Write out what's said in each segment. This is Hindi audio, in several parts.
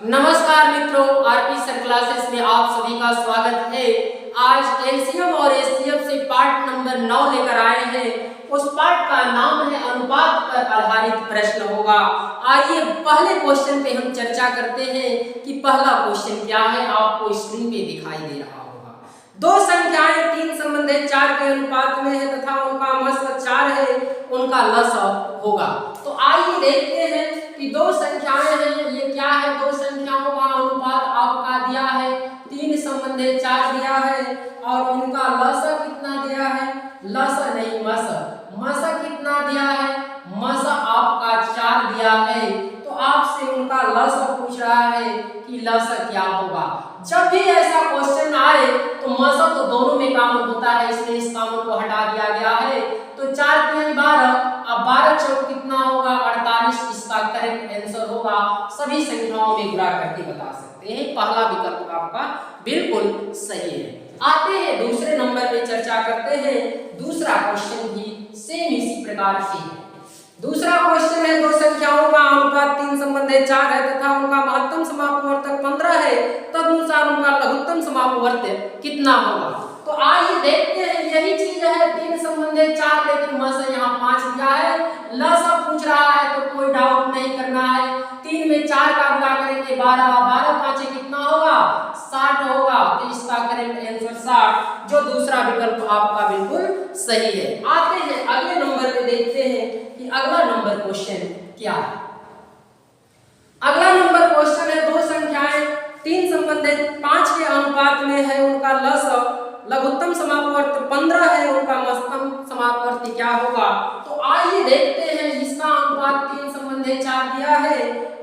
नमस्कार मित्रों, आरपी सर क्लासेस में आप सभी का स्वागत है। आज एलसीएम और एचसीएफ से पार्ट नंबर 9 लेकर आए हैं। उस पार्ट का नाम है अनुपात पर आधारित प्रश्न होगा। आइए पहले क्वेश्चन पे हम चर्चा करते हैं कि पहला क्वेश्चन क्या है। आपको स्क्रीन पे दिखाई दे रहा होगा। दो संख्याएं 3 संबंधित 4 के अनुपात में है तथा उनका मस्क 4 है, उनका लसाअ होगा। तो आइए देखते हैं कि दो संख्याएं हैं, ये क्या है। दो संख्याओं का अनुपात आपका दिया है 3 संबंधित 4 दिया है और उनका लसाअ कितना दिया है, लसाअ नहीं मसा कितना दिया है, मसा आपका 4 दिया है। तो आपसे उनका लसाअ पूछ रहा है कि लसाअ क्या होगा। जब भी ऐसा क्वेश्चन आए तो मसा तो दोनों में कॉमन होता है, इसलिए इस कॉमन को हटा दिया गया है। तो 4 3 12, अब 12 चौक कितना होगा 48, इसका करेक्ट आंसर होगा। सभी संख्याओं में गुणा करके बता सकते हैं। पहला विकल्प आपका बिल्कुल सही है। आते हैं दूसरे नंबर पे चर्चा करते हैं। दूसरा क्वेश्चन भी सेम इसी प्रकार से है। दूसरा क्वेश्चन है दो संख्याओं का अनुपात 3 संबंधित 4 है तथा उनका महत्तम समापवर्तक 15 है, तदनुसार उनका लघुत्तम समापवर्तक कितना होगा। तो आइए देखते हैं, यही चीज है 3 संबंधित 4, लेकिन मसा यहाँ 5 दिया है, लसाअ पूछ रहा है तो कोई डाउट नहीं करना है। 3 में 4 का गुणा करेंगे 12, 12 5 कितना होगा 60 होगा। तो इसका करेक्ट आंसर 60, जो दूसरा विकल्प आपका बिल्कुल सही है। आते हैं अगले नंबर पे, देखते हैं कि अगला नंबर क्वेश्चन क्या है। अगला नंबर क्वेश्चन है दो संख्याएं 3 संबंधित 5 के अनुपात में है, उनका लसाअ लघुत्तम समापवर्त 15 है, उनका मध्यम समापवर्ती क्या होगा। तो आइए देखते हैं, इसका अनुपात 3 संबंधित 4 दिया है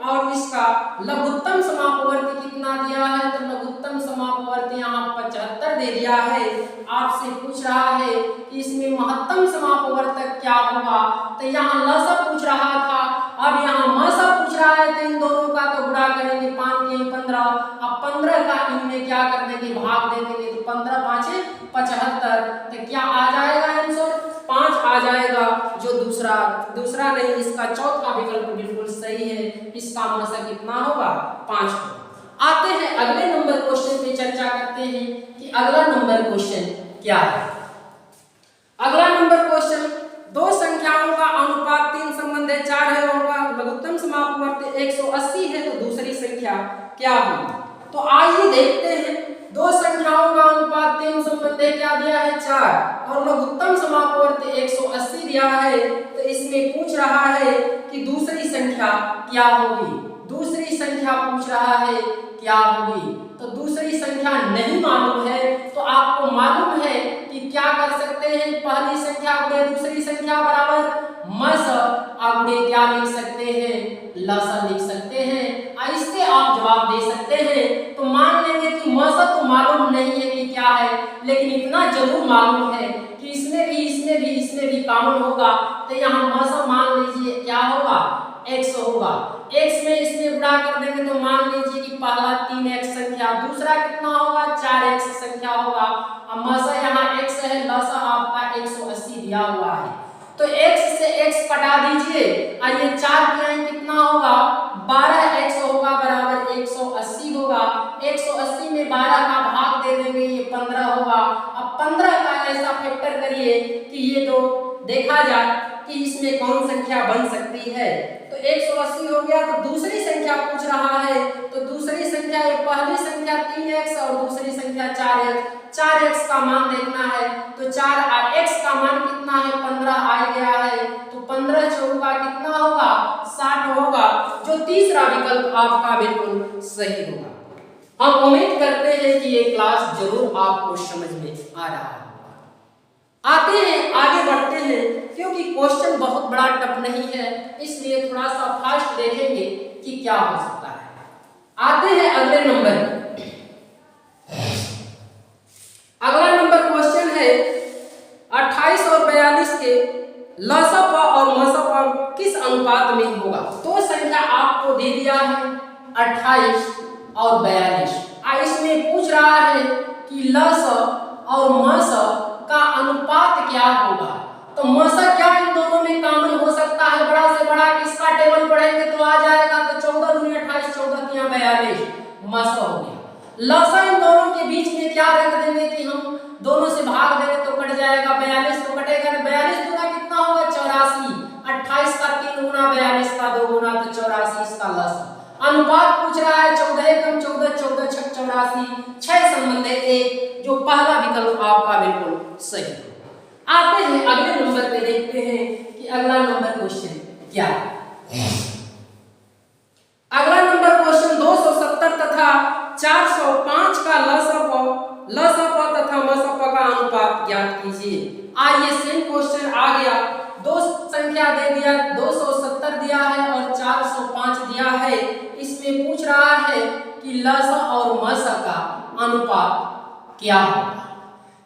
और इसका लघुत्तम समापवर्ती कितना दिया है। तो लघुत्तम समापवर्ती यहाँ 75 दे दिया है। आपसे पूछ रहा है कि इसमें महत्तम समापवर्तक क्या होगा। तो यहाँ लसाअ पूछ रहा था, अब यहाँ मसा पूछ रहा है। तो इन दोनों का तो गुणा करेंगे 5 3 15, अब 15 का इनमें क्या कर देंगे भाग दे देंगे। तो 15 5 75, तो क्या आ जाएगा आंसर 5 आ जाएगा, जो दूसरा नहीं, इसका चौथा विकल्प बिल्कुल सही है। इसका मसा कितना होगा 5 होगा। आते हैं अगले नंबर क्वेश्चन पे चर्चा करते हैं कि अगला नंबर क्वेश्चन क्या है। अगला नंबर क्वेश्चन दो संख्याओं का अनुपात 3 संबंधित 4 है, उनका लघुत्तम समापवर्त 180 है, तो दूसरी संख्या क्या होगी। तो आइए देखते हैं, दो संख्याओं का अनुपात 3 संबंधित क्या दिया है 4 और लघुत्तम समापवर्त 180 दिया है। तो इसमें पूछ रहा है कि दूसरी संख्या क्या होगी। दूसरी संख्या पूछ रहा है क्या होगी। तो दूसरी संख्या नहीं मालूम है, तो आपको मालूम है कि क्या कर सकते हैं, पहली संख्या गुणे दूसरी संख्या बराबर मस गुणे क्या लिख सकते हैं, लसाअ लिख सकते हैं। इससे आप जवाब दे सकते हैं। तो मान लेंगे कि मस तो मालूम नहीं है कि क्या है, लेकिन इतना जरूर मालूम है कि इसमें भी कॉमन होगा। तो यहाँ मस मान लीजिए क्या होगा x होगा। x में इसमें गुणा कर देंगे तो मान लीजिए कि पहला 3x संख्या, दूसरा कितना होगा 4x संख्या होगा। अब मसा यहाँ x है, लसाअ आपका 180 दिया हुआ है। तो x से x कटा दीजिए, ये 4 दिया कितना होगा 12x होगा बराबर 180 होगा। 180 में 12 का भाग दे देंगे, ये 15 होगा। अब 15 का ऐसा फैक्टर करिए कि ये तो देखा जाए कि इसमें कौन संख्या बन सकती है। तो 180 हो गया। तो दूसरी संख्या पूछ रहा है, तो दूसरी संख्या, ये पहली संख्या 3x और दूसरी संख्या 4x। 4x का मान देखना है, तो 4x का मान कितना है 15 आ गया है। तो 15 चौका कितना होगा 60 होगा, जो तीसरा विकल्प आपका बिल्कुल सही होगा। हम उम्मीद करते हैं कि ये क्लास जरूर आपको समझ में आ रहा है। आते हैं आगे बढ़ते हैं, क्योंकि क्वेश्चन बहुत बड़ा टफ नहीं है, इसलिए थोड़ा सा फास्ट देखेंगे कि क्या हो सकता है। आते हैं अगले नंबर। अगला नंबर क्वेश्चन है 28 और 42 के लसाअ और मसा किस अनुपात में होगा। तो संख्या आपको दे दिया है 28 और 42। इसमें पूछ रहा है कि लसाअ और मसा का अनुपात क्या होगा। तो मसा क्या इन दोनों में कॉमन हो सकता है, बड़ा से बड़ा, किसका टेबल पढ़ेंगे तो आ जाएगा। तो 14 दूनी 28, 14 तिया 42, मस हो गया। लसा इन दोनों के बीच में क्या रख देंगे कि हम दोनों से भाग देंगे तो कट जाएगा, 42 तो कटेगा, 42 गुना कितना होगा 84, 28 का 3 गुना 42 का 2 गुना तो 84 इसका लसा। अनुपात पूछ रहा है 14 एकम 14, 14 छक 84, 6 संबंध 1, जो पहला विकल्प आपका बिल्कुल सही। आते हैं अगले नंबर पे, देखते हैं कि अगला नंबर क्वेश्चन क्या है। अगला नंबर क्वेश्चन 270 तथा 405 का लसप तथा मसप का अनुपात ज्ञात कीजिए। आइए सेम क्वेश्चन आ गया, दो संख्या दे दिया, 270 दिया है और 405 दिया है। इसमें पूछ रहा है कि लस और मस का अनुपात क्या होगा।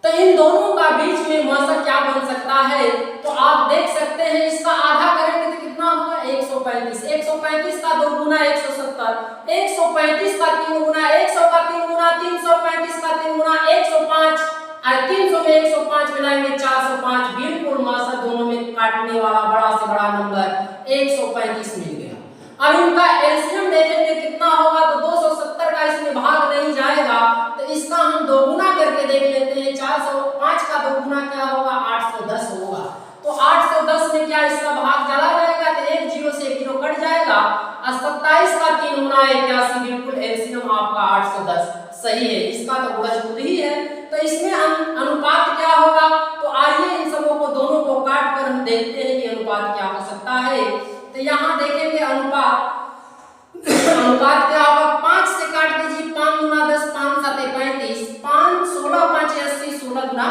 तो इन दोनों का बीच में मस क्या बन सकता है, तो आप देख सकते हैं इसका आधा करेंगे तो कितना होगा 135, 135 का 2 गुना 170, 135 का 3 गुना 100 का 3 गुना 335 का 3 गुना 105 और 300 में 105 मिलाएंगे 405, बिल्कुल मस दोनों में काटने वाला बड़ा से बड़ा नंबर 135 मिल गया। अब इनका एलसीएम देखेंगे कितना होगा, तो 270 का इसमें भाग नहीं जाएगा तो इसका हम 2 गुना करके देख लेते हैं। 405 का 2 गुना क्या होगा 810 होगा, तो 810 में क्या इसका भाग चला जाएगा तो 1 0 से 1 0 कट जाएगा और 27 का 3 गुना 81, बिल्कुल एलसीएम आपका 810 सही है। इसका तो गुणज खुद ही है, तो इसमें अनुपात क्या होगा, तो आइए इन सबों को दोनों को काट कर हम देखते हैं कि अनुपात क्या हो सकता है। तो यहाँ देखेंगे अनुपात क्या होगा, 5 से काट दीजिए, 5 गुना 10 5 7 35, 5 16 5 80, 16 गुना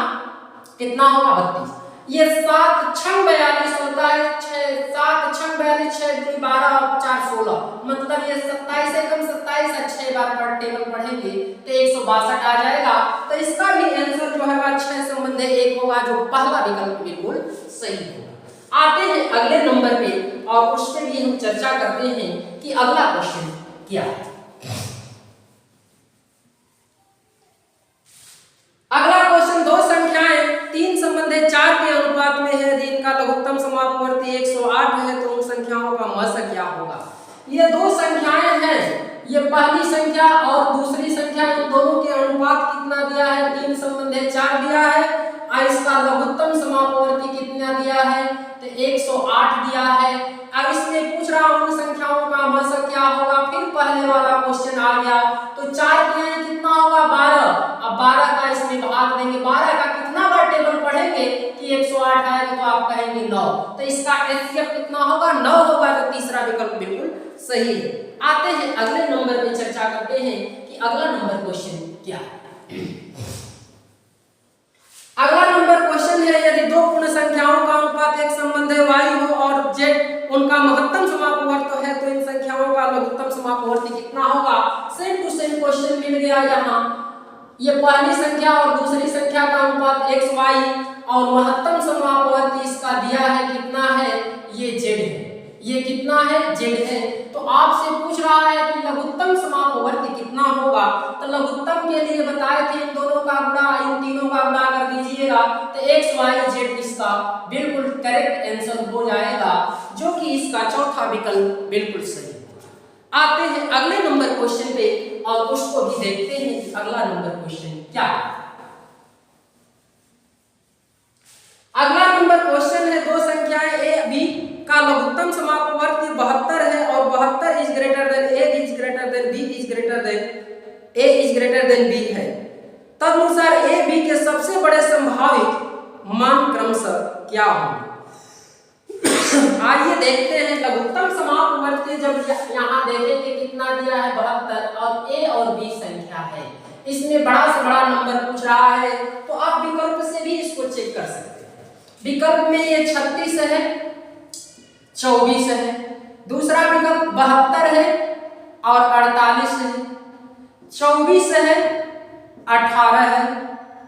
कितना होगा 32, ये 7 6 42 होता है, 7 6 42 6 2 12 4 16, मतलब ये 27 एकम 27 है, 6 बार पर टेबल पढ़ेंगे तो 162 आ जाएगा। तो इसका भी आंसर जो है 6 संबंध 1 होगा, जो पहला विकल्प बिल्कुल सही होगा। आते हैं अगले नंबर पे और उस पे भी हम चर्चा करते हैं कि अगला क्वेश्चन क्या है। अगला क्वेश्चन, दो संख्याएं 3 संबंध 4 के अनुपात में है, जिनका लघुत्तम समापवर्ती 108 है, तो उन संख्याओं का मस क्या होगा। ये दो संख्याएं हैं, ये पहली संख्या और दूसरी संख्या, इन दोनों के अनुपात कितना दिया है 3 संबंध 4 दिया है और इसका लघुत्तम समापवर्ती कितना दिया है तो 108 दिया है। अब इसमें पूछ रहा हूं संख्याओं का मस क्या होगा, फिर पहले वाला क्वेश्चन आ गया, तो 4 के कितना होगा 12, अब 12 का इसमें भाग देंगे, 12 का कितना बार टेबल पढ़ेंगे कि 108 आएगा तो आप कहेंगे 9, तो इसका एचसीएफ कितना होगा 9 होगा, तो तीसरा विकल्प बिल्कुल सही है। आते हैं अगले नंबर पे चर्चा करते हैं कि अगला नंबर क्वेश्चन क्या है। अगला नंबर क्वेश्चन है, यदि दो पूर्ण संख्याओं का अनुपात एक संबंध y हो और z उनका महत्तम समापवर्त है, तो इन संख्याओं का लघुत्तम समापवर्ती कितना होगा। सेम टू सेम क्वेश्चन मिल गया यहाँ, ये पहली संख्या और दूसरी संख्या का अनुपात xy और महत्तम समापवर्ती इसका दिया है कितना है, ये z है, ये कितना है z है। तो आपसे पूछ रहा है कि लघुत्तम समापवर्ती कितना होगा, तो लघुत्तम के लिए बताए थे इन दोनों का गुणा, इन तीनों का गुणा कर दीजिएगा तो x y z इसका बिल्कुल करेक्ट आंसर हो जाएगा, जो कि इसका चौथा विकल्प बिल्कुल सही। आते हैं अगले नंबर क्वेश्चन पे और उसको भी देखते हैं कि अगला नंबर क्वेश्चन क्या है। अगला नंबर क्वेश्चन है, दो संख्याएं a b का लघुत्तम समापवर्ती 72 है और 72 is greater than a is greater than b is greater than a is greater than b है। तदनुसार a b के सबसे बड़े संभावित मान क्रमशः क्या होंगे। आइए देखते हैं, लघुत्तम समापवर्ती जब यहाँ देखेंगे कितना दिया है 72 और a और b संख्या है, इसमें बड़ा से बड़ा नंबर पूछ रहा है, तो आप विकल्प से भी इसको चेक कर सकते हैं। विकल्प में ये 36 है, 24 है, दूसरा विकल्प 72 है और 48 है, 24 है, 18 है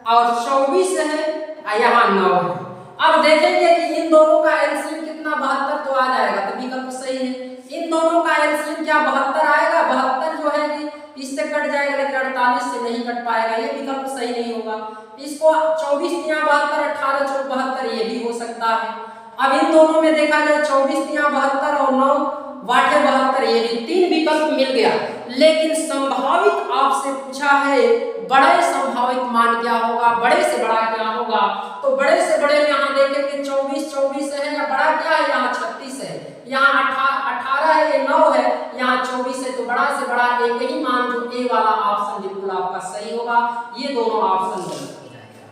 और 24 है और यहाँ 9 है। अब देखेंगे कि इन दोनों का एलसीएम कितना 72 तो आ जाएगा, तो विकल्प सही है। इन दोनों का एलसीएम क्या 72 आएगा, 72 जो है कि इससे कट जाएगा, लेकिन 48 से नहीं कट पाएगा, ये विकल्प सही नहीं होगा। इसको 24 या 72, 18 72 ये भी हो सकता है। अब इन दोनों में देखा जाए 24 या 72 और 9 वाटे 72, ये भी 3 विकल्प मिल गया। लेकिन संभावित आपसे पूछा है बड़े संभावित मान क्या होगा, बड़े से बड़ा क्या होगा। तो बड़े से बड़े यहाँ देखेंगे 24 है, या बड़ा क्या है यहाँ 36 है, यहाँ 18 है, ये 9 है, यहाँ 24 है। तो बड़ा से बड़ा एक ही मान जो ए वाला ऑप्शन बिल्कुल आपका सही होगा। ये दोनों ऑप्शन गलत हो जाएगा,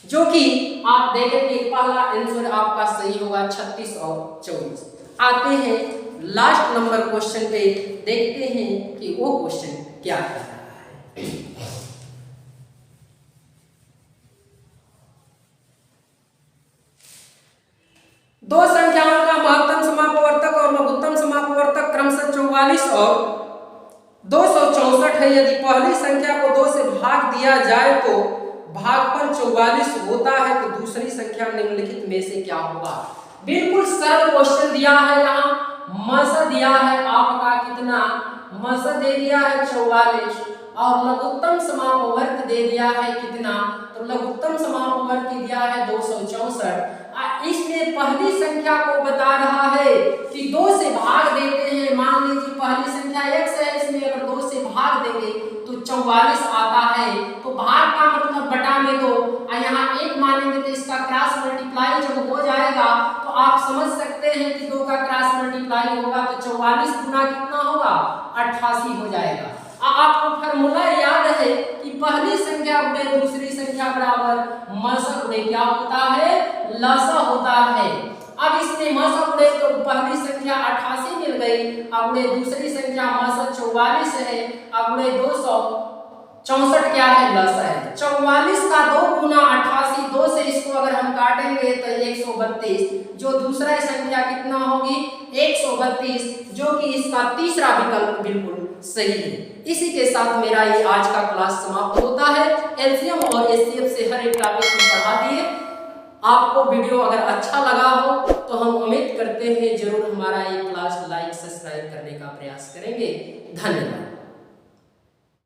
जो कि आप देखेंगे पहला आंसर आपका सही होगा 36 और 24। आते हैं लास्ट नंबर क्वेश्चन पे, देखते हैं कि वो क्वेश्चन क्या कह रहा है। दो संख्याओं का महत्तम समापवर्तक और लघुत्तम समापवर्तक क्रमशः 44 और 264 है। यदि पहली संख्या को 2 से भाग दिया जाए तो भागफल 44 होता है, तो दूसरी संख्या निम्नलिखित में से क्या होगा। बिल्कुल सरल क्वेश्चन दिया है, यहाँ मस दिया है आपका कितना, मस दे दिया है 44 और लघुत्तम समापवर्त दे दिया है कितना, तो लघुत्तम समापवर्त दिया है 264। इसलिए पहली संख्या को बता रहा है कि 2 से भाग देते हैं। मान लीजिए पहली संख्या x है, इसमें अगर 2 से भाग देंगे तो 44 आता है। तो भाग का मतलब बटा में दो, यहाँ 1 मानेंगे तो इसका क्रॉस मल्टीप्लाई जब हो जाएगा तो आप समझ सकते हैं कि 2 का क्रॉस मल्टीप्लाई होगा तो 44 गुना कितना होगा 88 हो जाएगा। आपको फार्मूला याद है कि पहली संख्या गुणे दूसरी संख्या बराबर मस गुणे क्या होता है, लसा होता है। अब इसमें मस गुणे तो पहली संख्या 88 मिल गई, अब गुणे दूसरी संख्या मस 44 है, अब गुणे 264 क्या है, लसा है। 44 का 2 गुना 88, 2 से इसको अगर हम काटेंगे तो 132, जो दूसरा संख्या कितना होगी 132, जो कि इसका तीसरा विकल्प बिल्कुल सही है। इसी के साथ मेरा ये आज का क्लास समाप्त होता है। एलसीएम और एचसीएफ से हर एक टॉपिक हम पढ़ा दिए। आपको वीडियो अगर अच्छा लगा हो तो हम उम्मीद करते हैं जरूर हमारा ये क्लास लाइक सब्सक्राइब करने का प्रयास करेंगे। धन्यवाद।